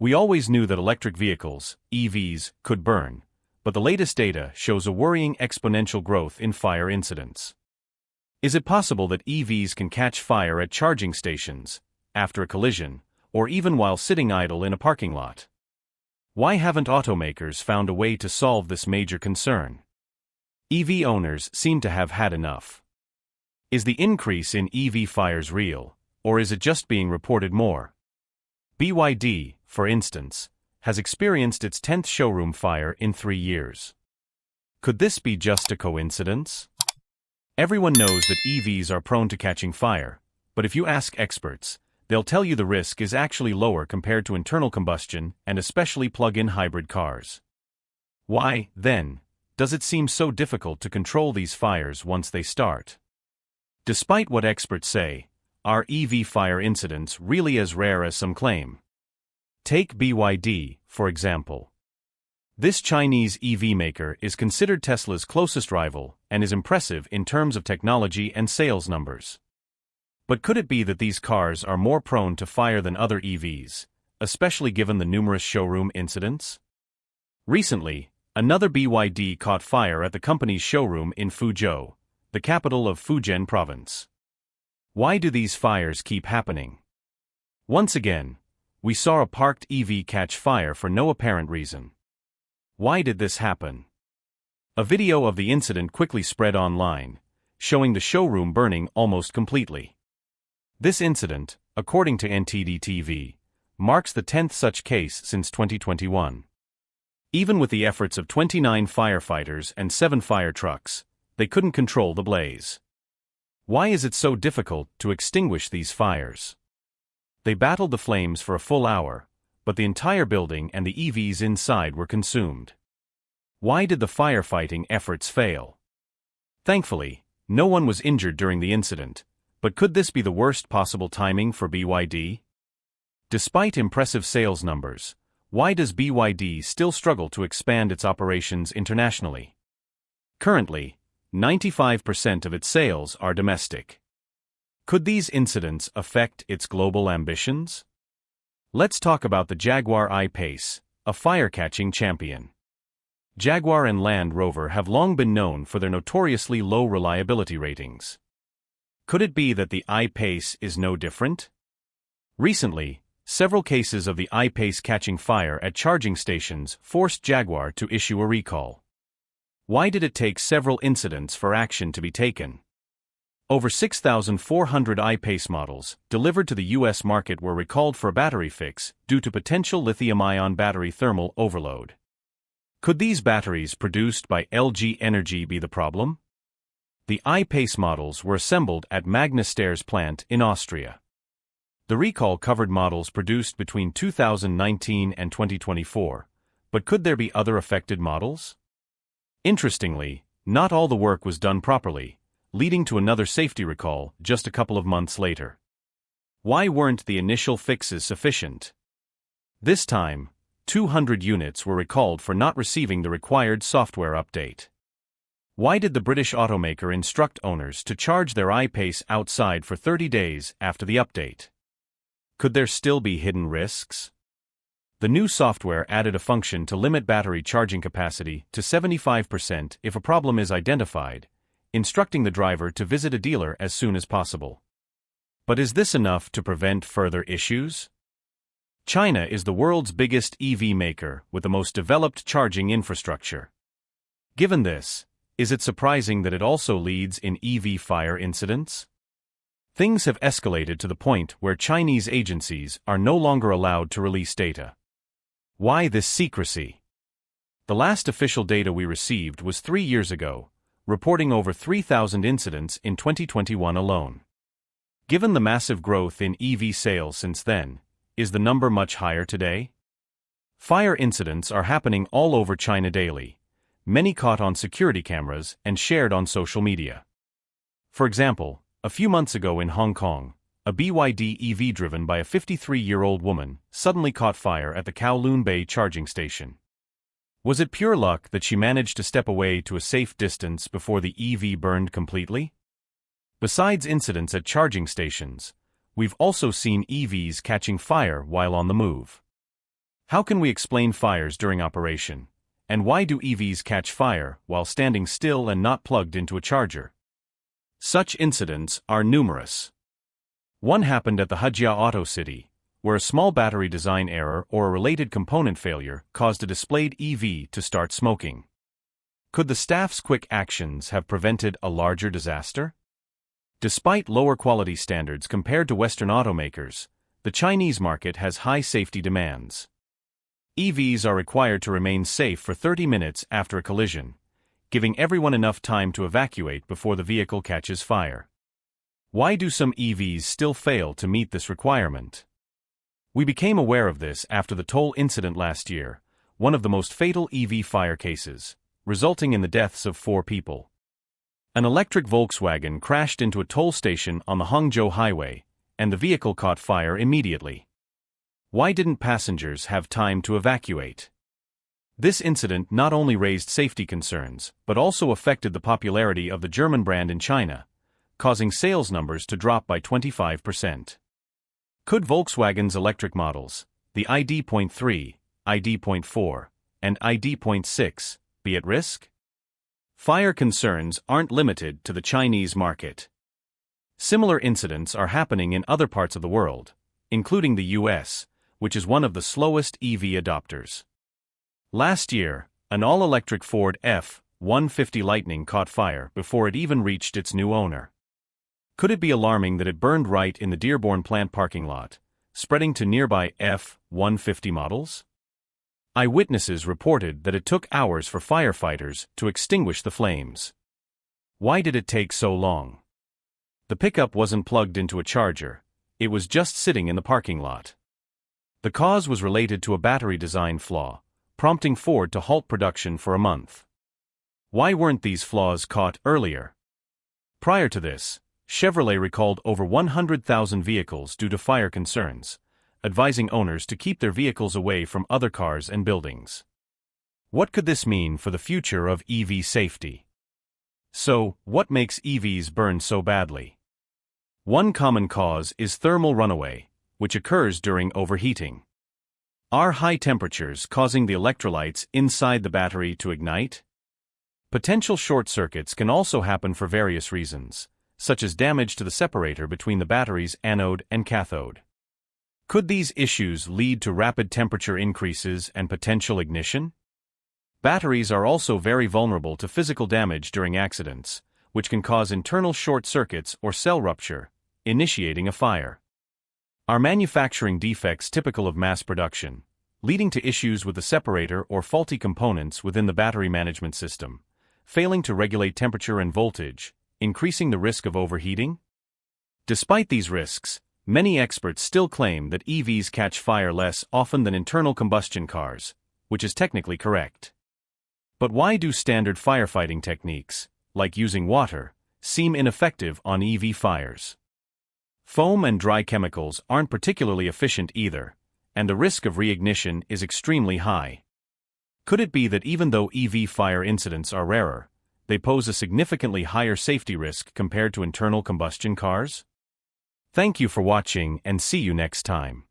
We always knew that electric vehicles, EVs, could burn, but the latest data shows a worrying exponential growth in fire incidents. Is it possible that EVs can catch fire at charging stations, after a collision, or even while sitting idle in a parking lot? Why haven't automakers found a way to solve this major concern? EV owners seem to have had enough. Is the increase in EV fires real, or is it just being reported more? BYD, for instance, has experienced its 10th showroom fire in 3 years. Could this be just a coincidence? Everyone knows that EVs are prone to catching fire, but if you ask experts, they'll tell you the risk is actually lower compared to internal combustion and especially plug-in hybrid cars. Why, then, does it seem so difficult to control these fires once they start? Despite what experts say, are EV fire incidents really as rare as some claim? Take BYD, for example. This Chinese EV maker is considered Tesla's closest rival and is impressive in terms of technology and sales numbers. But could it be that these cars are more prone to fire than other EVs, especially given the numerous showroom incidents? Recently, another BYD caught fire at the company's showroom in Fuzhou, the capital of Fujian province. Why do these fires keep happening? Once again, we saw a parked EV catch fire for no apparent reason. Why did this happen? A video of the incident quickly spread online, showing the showroom burning almost completely. This incident, according to NTD-TV, marks the 10th such case since 2021. Even with the efforts of 29 firefighters and 7 fire trucks, they couldn't control the blaze. Why is it so difficult to extinguish these fires? They battled the flames for a full hour, but the entire building and the EVs inside were consumed. Why did the firefighting efforts fail? Thankfully, no one was injured during the incident, but could this be the worst possible timing for BYD? Despite impressive sales numbers, why does BYD still struggle to expand its operations internationally? Currently, 95% of its sales are domestic. Could these incidents affect its global ambitions? Let's talk about the Jaguar I-Pace, a fire-catching champion. Jaguar and Land Rover have long been known for their notoriously low reliability ratings. Could it be that the I-Pace is no different? Recently, several cases of the I-Pace catching fire at charging stations forced Jaguar to issue a recall. Why did it take several incidents for action to be taken? Over 6,400 I-Pace models delivered to the U.S. market were recalled for a battery fix due to potential lithium-ion battery thermal overload. Could these batteries produced by LG Energy be the problem? The I-Pace models were assembled at Magna Steyrs plant in Austria. The recall covered models produced between 2019 and 2024, but could there be other affected models? Interestingly, not all the work was done properly, leading to another safety recall just a couple of months later. Why weren't the initial fixes sufficient? This time, 200 units were recalled for not receiving the required software update. Why did the British automaker instruct owners to charge their I-Pace outside for 30 days after the update? Could there still be hidden risks? The new software added a function to limit battery charging capacity to 75% if a problem is identified, instructing the driver to visit a dealer as soon as possible. But is this enough to prevent further issues? China is the world's biggest EV maker with the most developed charging infrastructure. Given this, is it surprising that it also leads in EV fire incidents? Things have escalated to the point where Chinese agencies are no longer allowed to release data. Why this secrecy? The last official data we received was 3 years ago, reporting over 3,000 incidents in 2021 alone. Given the massive growth in EV sales since then, is the number much higher today? Fire incidents are happening all over China daily, many caught on security cameras and shared on social media. For example, a few months ago in Hong Kong, a BYD EV driven by a 53-year-old woman suddenly caught fire at the Kowloon Bay charging station. Was it pure luck that she managed to step away to a safe distance before the EV burned completely? Besides incidents at charging stations, we've also seen EVs catching fire while on the move. How can we explain fires during operation? And why do EVs catch fire while standing still and not plugged into a charger? Such incidents are numerous. One happened at the Hejia Auto City, where a small battery design error or a related component failure caused a displayed EV to start smoking. Could the staff's quick actions have prevented a larger disaster? Despite lower quality standards compared to Western automakers, the Chinese market has high safety demands. EVs are required to remain safe for 30 minutes after a collision, giving everyone enough time to evacuate before the vehicle catches fire. Why do some EVs still fail to meet this requirement? We became aware of this after the toll incident last year, one of the most fatal EV fire cases, resulting in the deaths of 4 people. An electric Volkswagen crashed into a toll station on the Hangzhou Highway, and the vehicle caught fire immediately. Why didn't passengers have time to evacuate? This incident not only raised safety concerns, but also affected the popularity of the German brand in China, causing sales numbers to drop by 25%. Could Volkswagen's electric models, the ID.3, ID.4, and ID.6, be at risk? Fire concerns aren't limited to the Chinese market. Similar incidents are happening in other parts of the world, including the US, which is one of the slowest EV adopters. Last year, an all-electric Ford F-150 Lightning caught fire before it even reached its new owner. Could it be alarming that it burned right in the Dearborn plant parking lot, spreading to nearby F-150 models? Eyewitnesses reported that it took hours for firefighters to extinguish the flames. Why did it take so long? The pickup wasn't plugged into a charger, it was just sitting in the parking lot. The cause was related to a battery design flaw, prompting Ford to halt production for a month. Why weren't these flaws caught earlier? Prior to this, Chevrolet recalled over 100,000 vehicles due to fire concerns, advising owners to keep their vehicles away from other cars and buildings. What could this mean for the future of EV safety? So, what makes EVs burn so badly? One common cause is thermal runaway, which occurs during overheating. Are high temperatures causing the electrolytes inside the battery to ignite? Potential short circuits can also happen for various reasons, such as damage to the separator between the battery's anode and cathode. Could these issues lead to rapid temperature increases and potential ignition? Batteries are also very vulnerable to physical damage during accidents, which can cause internal short circuits or cell rupture, initiating a fire. Are manufacturing defects typical of mass production, leading to issues with the separator or faulty components within the battery management system, failing to regulate temperature and voltage, increasing the risk of overheating? Despite these risks, many experts still claim that EVs catch fire less often than internal combustion cars, which is technically correct. But why do standard firefighting techniques, like using water, seem ineffective on EV fires? Foam and dry chemicals aren't particularly efficient either, and the risk of reignition is extremely high. Could it be that even though EV fire incidents are rarer, they pose a significantly higher safety risk compared to internal combustion cars? Thank you for watching and see you next time.